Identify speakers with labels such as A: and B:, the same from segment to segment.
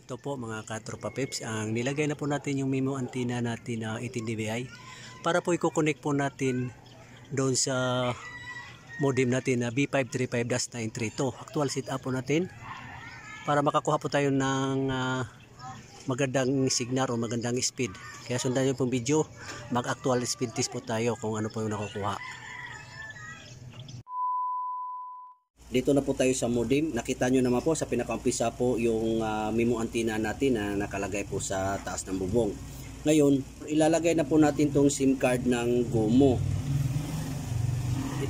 A: Ito po mga katropa peps, ang nilagay na po natin yung MIMO antenna natin na 18 dBi para po i-connect po natin doon sa modem natin na B535-932. Actual setup po natin para makakuha po tayo ng magandang signal o magandang speed. Kaya sundan nyo pong video, mag-actual speed test po tayo kung ano po yung nakukuha. Dito na po tayo sa modem. Nakita nyo naman po sa pinakaumpisa po yung MIMO antenna natin na nakalagay po sa taas ng bubong. Ngayon, ilalagay na po natin tong SIM card ng GOMO.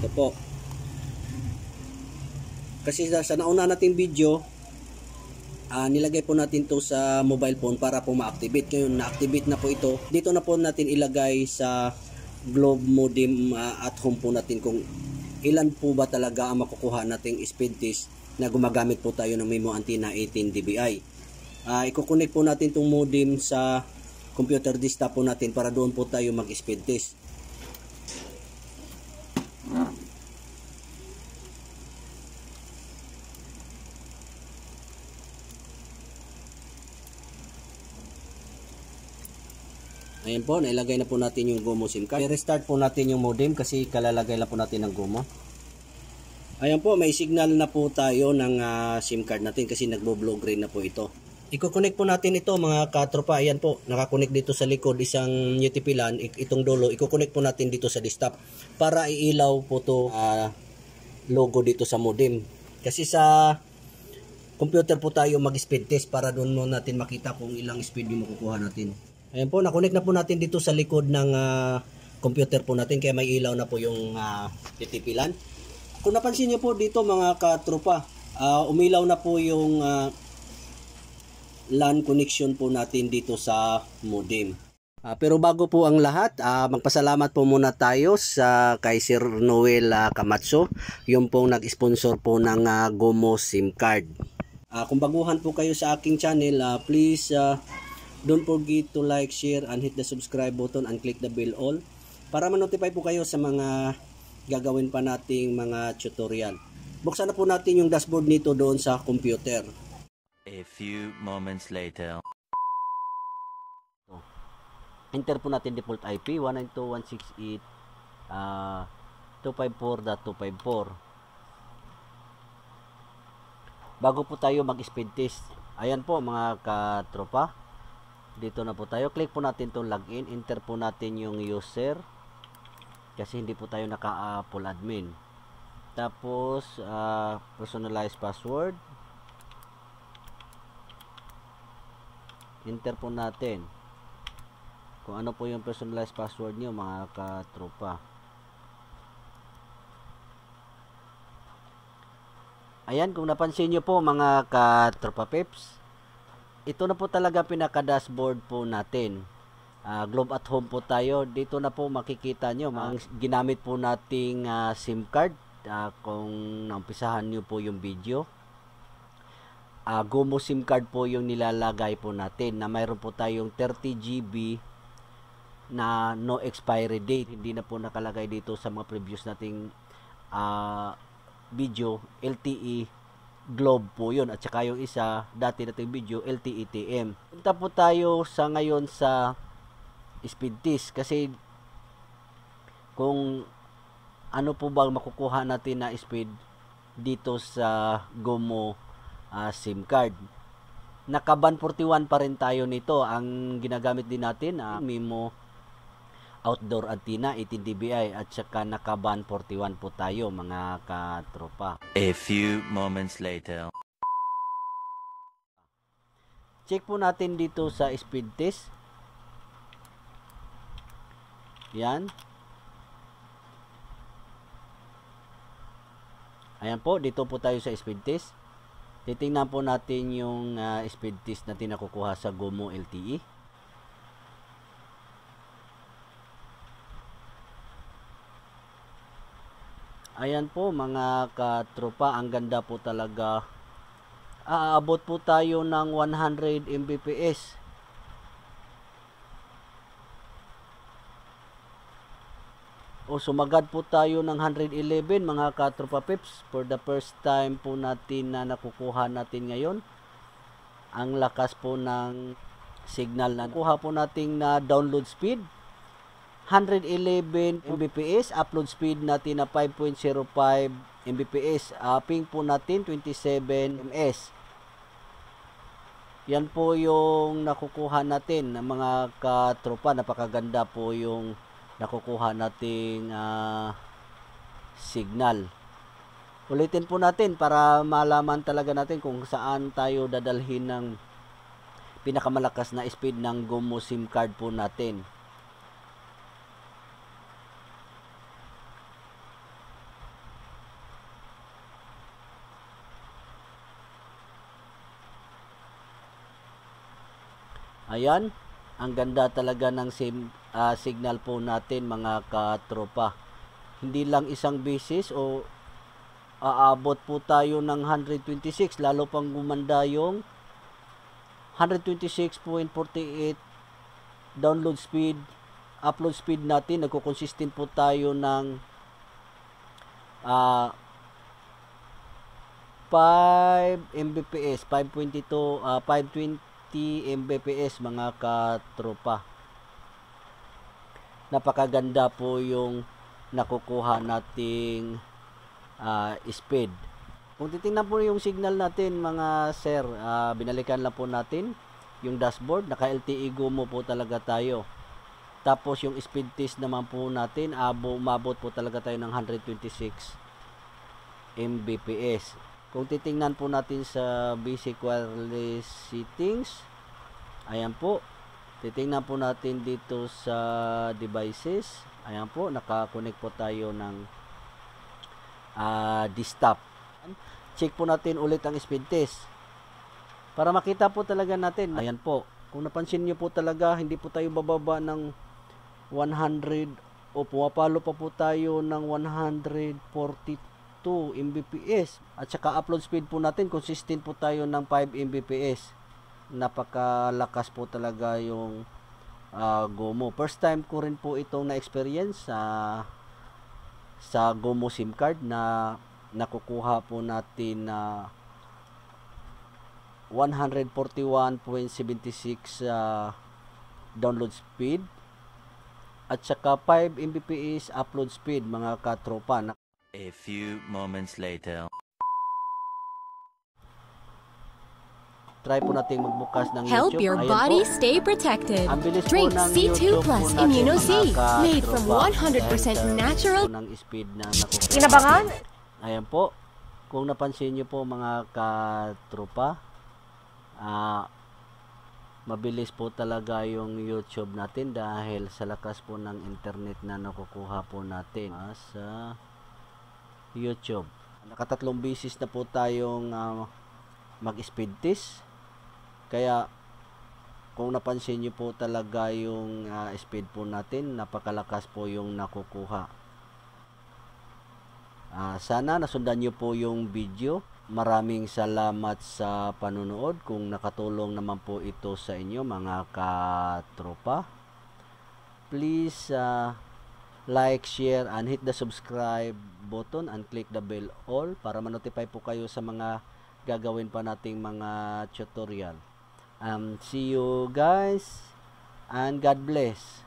A: Ito po. Kasi sa nauna nating video, nilagay po natin to sa mobile phone para po ma-activate. Ngayon, na-activate na po ito. Dito na po natin ilagay sa Globe modem at home po natin kung ilan po ba talaga ang makukuha nating speed test na gumagamit po tayo ng MIMO antenna 18 dBi. Iko-connect po natin itong modem sa computer desktop po natin para doon po tayo mag-speed test. Ayan po, nailagay na po natin yung GOMO SIM card. I-restart po natin yung modem kasi kalalagay na po natin ng GOMO. Ayan po, may signal na po tayo ng SIM card natin kasi nagbo-blow green na po ito. Iko-connect po natin ito mga katropa. Ayan po, nakakonect dito sa likod isang UTP LAN. Itong dulo, iko-connect po natin dito sa desktop para iilaw po to logo dito sa modem. Kasi sa computer po tayo mag-speed test para doon mo natin makita kung ilang speed yung makukuha natin. Ayan po, nakonect na po natin dito sa likod ng computer po natin kaya may ilaw na po yung UTP LAN. Kung napansin nyo po dito mga katropa, umilaw na po yung LAN connection po natin dito sa modem. Pero bago po ang lahat, magpasalamat po muna tayo sa kay Sir Noel Camacho, yung pong nag-sponsor po ng GOMO SIM card. Kung baguhan po kayo sa aking channel, please don't forget to like, share, and hit the subscribe button and click the bell all para ma-notify po kayo sa mga gagawin pa nating mga tutorial. Buksan na po natin yung dashboard nito doon sa computer.
B: A few moments later.
A: Enter po natin default IP 192.168.254. Bago po tayo mag-speed test, ayan po mga katropa. Dito na po tayo. Click po natin itong login. Enter po natin yung user. Kasi hindi po tayo naka-full admin. Tapos, personalized password. Enter po natin. Kung ano po yung personalized password nyo mga katropa. Ayan, kung napansin nyo po mga katropa peps, ito na po talaga pinaka-dashboard po natin. Globe at home po tayo. Dito na po makikita nyo ang ginamit po nating SIM card. Kung naumpisahan nyo po yung video. GOMO SIM card po yung nilalagay po natin na mayroon po tayong 30 GB na no expiry date. Hindi na po nakalagay dito sa mga previous nating video. LTE Globe po yun, at saka yung isa dati nating video LTE TM. Punta po tayo sa ngayon sa speed test kasi kung ano po ba makukuha natin na speed dito sa GOMO SIM card. Naka band 41 pa rin tayo nito. Ang ginagamit din natin MIMO outdoor antenna 18 dBi at saka naka band 41 po tayo mga katropa.
B: A few moments later.
A: Check po natin dito sa speed test. Yan. Ayan po, dito po tayo sa speed test. Titingnan po natin yung speed test natin na kukuha sa GOMO LTE. Ayan po mga katropa, ang ganda po talaga. Aabot po tayo ng 100 Mbps. O sumagad po tayo ng 111 mga katropa peps. For the first time po natin na nakukuha natin ngayon. ang lakas po ng signal na kuha po nating na download speed 111 Mbps, upload speed natin na 5.05 Mbps, ping po natin 27 ms. Yan po yung nakukuha natin ng mga katropa. Napakaganda po yung nakukuha nating signal. Ulitin po natin para malaman talaga natin kung saan tayo dadalhin ng pinakamalakas na speed ng GOMO SIM card po natin. Ayan, ang ganda talaga ng signal po natin mga katropa. Hindi lang isang beses o aabot po tayo ng 126, lalo pang gumanda yung 126.48 download speed, upload speed natin. Nagko-consistent po tayo ng 5 Mbps, 520 Mbps mga katropa. Napakaganda po yung nakukuha nating speed. Kung titingnan po yung signal natin mga sir, binalikan lang po natin yung dashboard, naka LTE GOMO po talaga tayo. Tapos yung speed test naman po natin, umabot po talaga tayo ng 126 Mbps. Kung titingnan po natin sa basic wireless settings, ayan po, titingnan po natin dito sa devices, ayan po, nakakonect po tayo ng desktop. Check po natin ulit ang speed test para makita po talaga natin. Ayan po, kung napansin nyo po talaga, hindi po tayo bababa ng 100 o pumapalo pa po tayo ng 142 Mbps. At saka upload speed po natin, consistent po tayo ng 5 Mbps. Napakalakas po talaga yung GOMO. First time ko rin po itong na-experience sa GOMO SIM card na nakukuha po natin na 141.76 download speed at saka 5 Mbps upload speed mga katropa.
B: A few moments later.
A: Try po natin magbukas ng
C: Help
A: YouTube.
C: your
A: Ayan
C: body
A: po.
C: stay protected.
A: Ang bilis po
C: Drink
A: ng
C: C2
A: YouTube
C: Plus
A: po natin,
C: Immuno
A: mga
C: C, made from
A: katropa.
C: 100% natural.
A: Ng speed na nakukuha.
C: Kinabangan?
A: Ayan po. Kung napansin nyo po mga katropa, mabilis po talaga yung YouTube natin dahil sa lakas po ng internet na nakukuha po natin sa YouTube. Nakatatlong beses na po tayong mag-speed test. Kaya kung napansin nyo po talaga yung speed po natin, napakalakas po yung nakukuha. Sana nasundan nyo po yung video. Maraming salamat sa panunood. Kung nakatulong naman po ito sa inyo mga katropa, please like, share, and hit the subscribe button and click the bell all para ma-notify po kayo sa mga gagawin pa nating mga tutorial. See you guys and God bless.